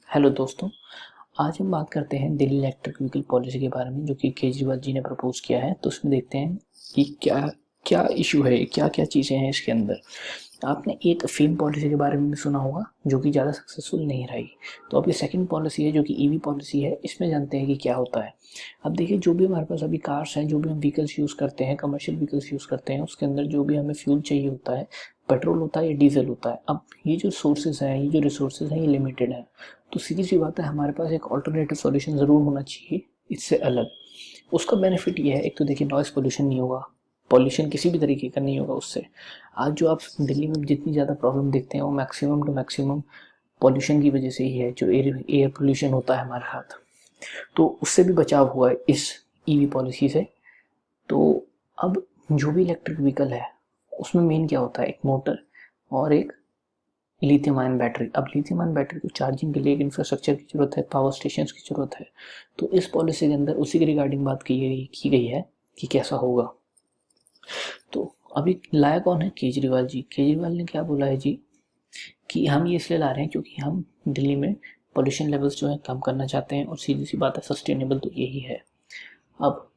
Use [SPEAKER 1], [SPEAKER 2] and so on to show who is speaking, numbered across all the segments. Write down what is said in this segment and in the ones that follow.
[SPEAKER 1] Hello दोस्तों। आज हम बात करते हैं दिल्ली इलेक्ट्रिक व्हीकल पॉलिसी के बारे में, जो कि केजरीवाल जी ने प्रपोज किया है। तो उसमें देखते हैं कि क्या क्या इशू है, क्या क्या चीज़ें हैं इसके अंदर। आपने एक फेम पॉलिसी के बारे में भी सुना होगा, जो कि ज़्यादा सक्सेसफुल नहीं रही। तो अब ये सेकंड पॉलिसी है, जो कि ईवी पॉलिसी है। इसमें जानते हैं कि क्या होता है। अब देखिए, जो भी हमारे पास अभी कार्स हैं, जो भी हम व्हीकल्स यूज़ करते हैं, कमर्शियल व्हीकल्स यूज़ करते हैं, उसके अंदर जो भी हमें फ्यूल चाहिए होता है, पेट्रोल होता है या डीजल होता है। अब ये जो सोर्सेज हैं, ये जो रिसोर्सेज हैं, ये लिमिटेड है। तो सीधी सी बात है, हमारे पास एक ऑल्टरनेटिव सॉल्यूशन ज़रूर होना चाहिए इससे अलग। उसका बेनिफिट ये है, एक तो देखिए नॉइस पोल्यूशन नहीं होगा, पॉल्यूशन किसी भी तरीके का नहीं होगा उससे। आज जो आप दिल्ली में जितनी ज़्यादा प्रॉब्लम देखते हैं, वो मैक्सिमम टू मैक्सिमम पॉल्यूशन की वजह से ही है, जो एयर पोल्यूशन होता है हमारे साथ। तो उससे भी बचाव हुआ है इस ईवी पॉलिसी से। तो अब जो भी इलेक्ट्रिक व्हीकल है, उसमें मेन क्या होता है, एक मोटर और एक लिथियम आयन बैटरी। अब लिथियम आयन बैटरी को चार्जिंग के लिए एक इंफ्रास्ट्रक्चर की जरूरत है, पावर स्टेशन की जरूरत है। तो इस पॉलिसी के अंदर उसी के रिगार्डिंग बात की गई है कि कैसा होगा। तो अभी लाया कौन है? केजरीवाल जी। केजरीवाल ने क्या बोला है जी, कि हम ये इसलिए ला रहे हैं क्योंकि हम दिल्ली में पोल्यूशन लेवल्स जो है कम करना चाहते हैं, और सीधी सी बात है, सस्टेनेबल तो यही है। अब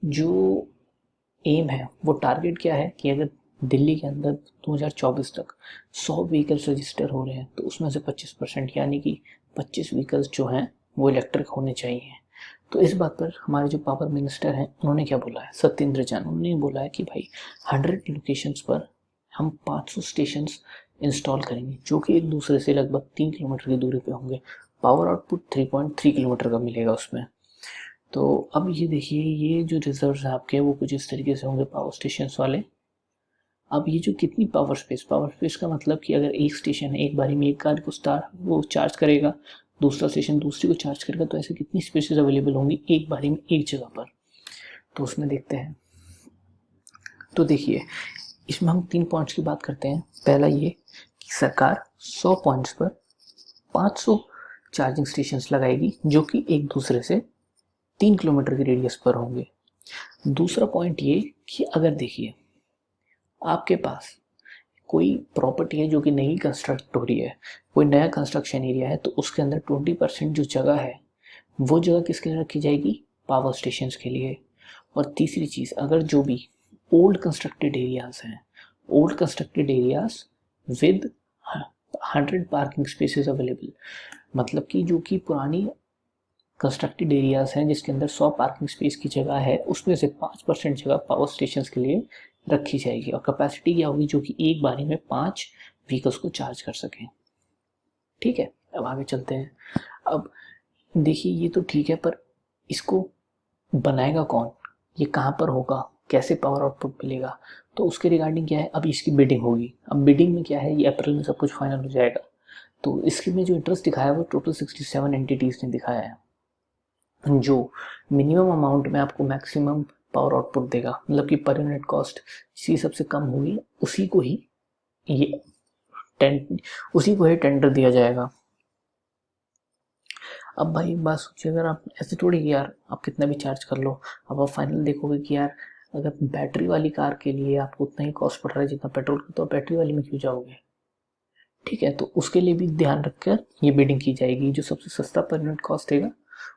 [SPEAKER 1] जो एम है, वो टारगेट क्या है कि अगर दिल्ली के अंदर 2024 तक 100 व्हीकल्स रजिस्टर हो रहे हैं, तो उसमें से 25% यानी कि 25 व्हीकल्स जो हैं वो इलेक्ट्रिक होने चाहिए। तो इस बात पर हमारे जो पावर मिनिस्टर हैं, उन्होंने क्या बोला है, सत्येंद्र जैन, उन्होंने बोला है कि भाई 100 लोकेशंस पर हम 500 स्टेशन इंस्टॉल करेंगे, जो कि एक दूसरे से लगभग 3 किलोमीटर की दूरी पे होंगे। पावर आउटपुट 3.3 किलोमीटर का मिलेगा उसमें। तो अब ये देखिए, ये जो रिजर्व्स हैं आपके, वो कुछ इस तरीके से होंगे पावर स्टेशन वाले। अब ये जो कितनी पावर स्पेस का मतलब कि अगर एक स्टेशन है, एक बारी में एक कार को वो चार्ज करेगा, दूसरा स्टेशन दूसरी को चार्ज करेगा, तो ऐसे कितनी स्पेसेस अवेलेबल होंगी एक बारी में एक जगह पर। तो उसमें देखते हैं। तो देखिए, इसमें हम 3 पॉइंट्स की बात करते हैं। पहला ये कि सरकार 100 पॉइंट्स पर 500 चार्जिंग स्टेशन लगाएगी, जो कि एक दूसरे से 3 किलोमीटर की रेडियस पर होंगे। दूसरा पॉइंट ये कि अगर देखिए, आपके पास कोई प्रॉपर्टी है जो कि नई कंस्ट्रक्ट हो रही है, कोई नया कंस्ट्रक्शन एरिया है, तो उसके अंदर 20% जो जगह है, वो जगह किसके लिए रखी जाएगी? पावर स्टेशन के लिए। और तीसरी चीज़, अगर जो भी ओल्ड कंस्ट्रक्टेड एरियाज हैं, old constructed areas with 100 parking spaces available, मतलब कि जो कि पुरानी कंस्ट्रक्टेड एरियाज हैं जिसके अंदर 100 पार्किंग स्पेस की जगह है, उसमें से 5% जगह पावर स्टेशन के लिए रखी जाएगी। और कैपेसिटी क्या होगी? जो कि एक बारी में 5 व्हीकल्स को चार्ज कर सकें। ठीक है, अब आगे चलते हैं। अब देखिए, ये तो ठीक है, पर इसको बनाएगा कौन? ये कहाँ पर होगा? कैसे पावर आउटपुट मिलेगा? तो उसके रिगार्डिंग क्या है, अब इसकी बिडिंग होगी। अब बिडिंग में क्या है, ये अप्रैल में सब कुछ फाइनल हो जाएगा। तो इसके में जो इंटरेस्ट दिखाया है, वो टोटल 67 एंटिटीज ने दिखाया है, जो मिनिमम अमाउंट में आपको मैक्सिमम पावर आउटपुट देगा। मतलब कि पर यूनिट कॉस्ट जिसकी सबसे कम होगी, उसी को ही ये उसी को ही टेंडर दिया जाएगा। अब भाई एक बात सोचिए, अगर आप ऐसे थोड़ी कि यार आप कितना भी चार्ज कर लो, अब आप फाइनल देखोगे कि यार अगर बैटरी वाली कार के लिए आपको उतना ही कॉस्ट पड़ रहा है जितना पेट्रोल का, तो आप बैटरी वाली में क्यों जाओगे? ठीक है, तो उसके लिए भी ध्यान रखकर ये बिडिंग की जाएगी। जो सबसे सस्ता पर यूनिट कॉस्ट देगा,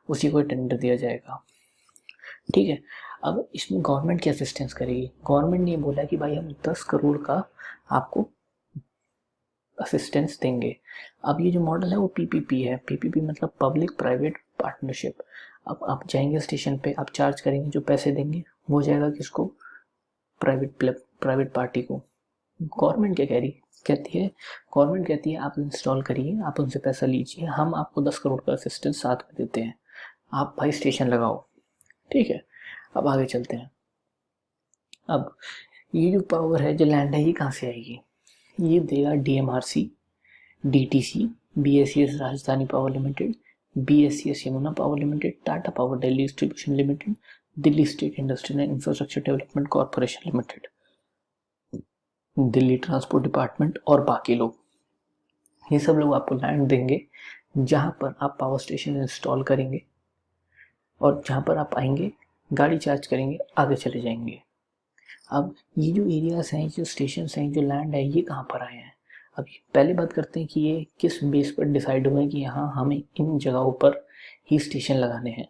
[SPEAKER 1] उसी को टेंडर दिया जाएगा। ठीक है, अब इसमें गवर्नमेंट की असिस्टेंस करेगी। गवर्नमेंट ने बोला कि भाई हम 10 करोड़ का आपको असिस्टेंस देंगे। अब ये जो मॉडल है वो पीपीपी है। पीपीपी मतलब पब्लिक प्राइवेट पार्टनरशिप। अब आप जाएंगे स्टेशन पे, आप चार्ज करेंगे, जो पैसे देंगे वो जाएगा किसको? प्राइवेट पार्टी को। गवर्नमेंट क्या कह रही कहती है? गवर्नमेंट कहती है आप इंस्टॉल करिए, आप उनसे पैसा लीजिए, हम आपको 10 करोड़ का असिस्टेंस साथ में देते हैं, आप भाई स्टेशन लगाओ। ठीक है, अब आगे चलते हैं। अब ये जो पावर है, जो लैंड है, ये कहाँ से आएगी? ये देगा डीएमआरसी, डीटीसी, बीएसईएस राजधानी power limited, BSES Yamuna power limited, Tata power Delhi distribution limited, Delhi state industrial and infrastructure development corporation limited, Delhi transport department और बाकी लोग। ये सब लोग आपको लैंड देंगे, जहां पर आप पावर स्टेशन इंस्टॉल करेंगे, और जहां पर आप आएंगे, गाड़ी चार्ज करेंगे, आगे चले जाएंगे। अब ये जो एरियाज हैं, जो स्टेशन हैं, जो लैंड है, ये कहाँ पर आए हैं? अब पहले बात करते हैं कि ये किस बेस पर डिसाइड हुआ है कि यहाँ हमें इन जगहों पर ही स्टेशन लगाने हैं।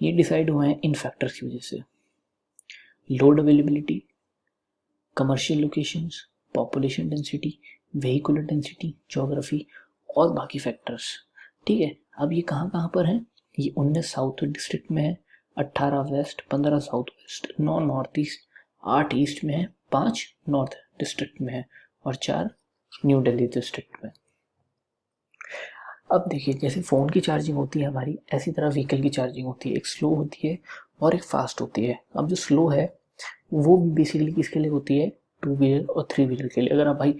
[SPEAKER 1] ये डिसाइड हुए हैं इन फैक्टर्स की वजह से: load availability, commercial locations, population density, vehicular density, geography और बाकी फैक्टर्स। ठीक है, अब ये कहाँ कहाँ पर हैं? ये 19 साउथ डिस्ट्रिक्ट में है, 18 west, 15 south west, 9 north east, 8 east में है, 5 नॉर्थ डिस्ट्रिक्ट में है और 4 न्यू दिल्ली डिस्ट्रिक्ट में। अब देखिए, जैसे फ़ोन की चार्जिंग होती है हमारी, ऐसी तरह व्हीकल की चार्जिंग होती है। एक स्लो होती है और एक फास्ट होती है। अब जो स्लो है वो बेसिकली किसके लिए होती है? 2 व्हीलर और 3 व्हीलर के लिए। अगर आप भाई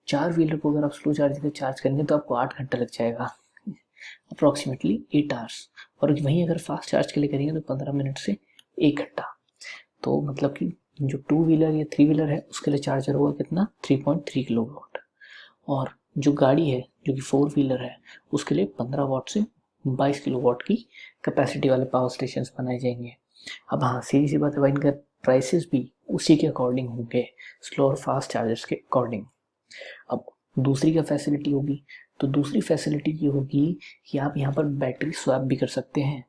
[SPEAKER 1] 4 व्हीलर को अगर आप स्लो चार्जिंग से चार्ज करेंगे तो आपको 8 घंटा लग जाएगा, अप्रॉक्सीमेटली 8 आवर्स। और वहीं अगर फास्ट चार्ज के लिए करेंगे तो 15 मिनट से 1 घंटा। तो मतलब कि जो 2 व्हीलर या 3 व्हीलर है उसके लिए चार्जर होगा कितना? 3.3 किलोवाट। और जो गाड़ी है जो कि 4 व्हीलर है उसके लिए 15 वाट से 22 किलोवाट की कैपेसिटी वाले पावर स्टेशन बनाए जाएंगे। अब हाँ, सीधी सी बात है भाई, इनका प्राइसेस भी उसी के अकॉर्डिंग होंगे, स्लो और फास्ट चार्जर्स के अकॉर्डिंग। अब दूसरी क्या फैसिलिटी होगी? तो दूसरी फैसिलिटी ये होगी कि आप यहाँ पर बैटरी स्वैप भी कर सकते हैं।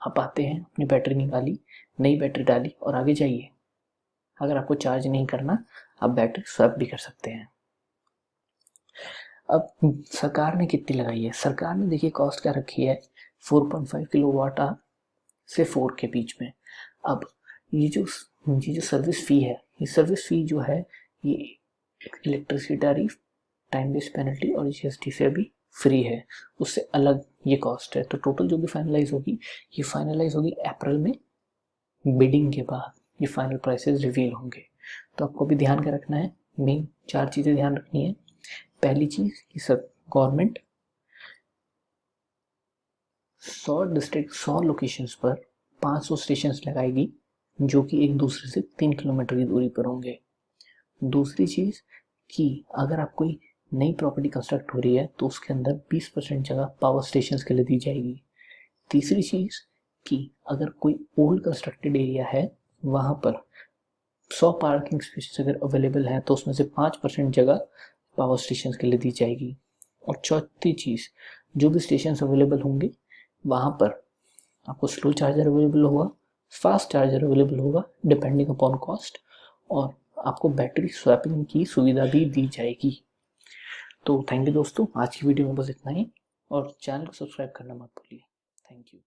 [SPEAKER 1] आप आते हैं, अपनी बैटरी निकाली, नई बैटरी डाली और आगे जाइए। अगर आपको चार्ज नहीं करना, आप बैटरी स्वैप भी कर सकते हैं। अब सरकार ने कितनी लगाई है? सरकार ने देखिए कॉस्ट क्या रखी है, 4.5 किलोवाट आवर से 4 के बीच में। अब ये जो सर्विस फ़ी है, ये सर्विस फ़ी जो है ये electricity tariff, time based penalty और जीएसटी से भी फ्री है, उससे अलग ये कॉस्ट है। तो टोटल जो भी फाइनलाइज होगी, ये फाइनलाइज होगी अप्रैल में, बिडिंग के बाद ये फाइनल प्राइसेस रिवील होंगे। तो आपको भी ध्यान क्या रखना है? मेन 4 चीज़ें ध्यान रखनी है। पहली चीज़ कि सब गवर्नमेंट 100 लोकेशंस पर 500 स्टेशंस लगाएगी जो कि एक दूसरे से 3 किलोमीटर की दूरी पर होंगे। दूसरी चीज़ कि अगर आप कोई नई प्रॉपर्टी कंस्ट्रक्ट हो रही है तो उसके अंदर 20% जगह पावर स्टेशंस के लिए दी जाएगी। तीसरी चीज़ कि अगर कोई ओल्ड कंस्ट्रक्टेड एरिया है वहाँ पर 100 पार्किंग स्पेसेस अगर अवेलेबल हैं तो उसमें से 5% जगह पावर स्टेशंस के लिए दी जाएगी। और चौथी चीज़, जो भी स्टेशन अवेलेबल होंगे वहाँ पर आपको स्लो चार्जर अवेलेबल होगा, फास्ट चार्जर अवेलेबल होगा डिपेंडिंग अपॉन कॉस्ट, और आपको बैटरी स्वैपिंग की सुविधा भी दी जाएगी। तो थैंक यू दोस्तों, आज की वीडियो में बस इतना ही, और चैनल को सब्सक्राइब करना मत भूलिए। Thank you.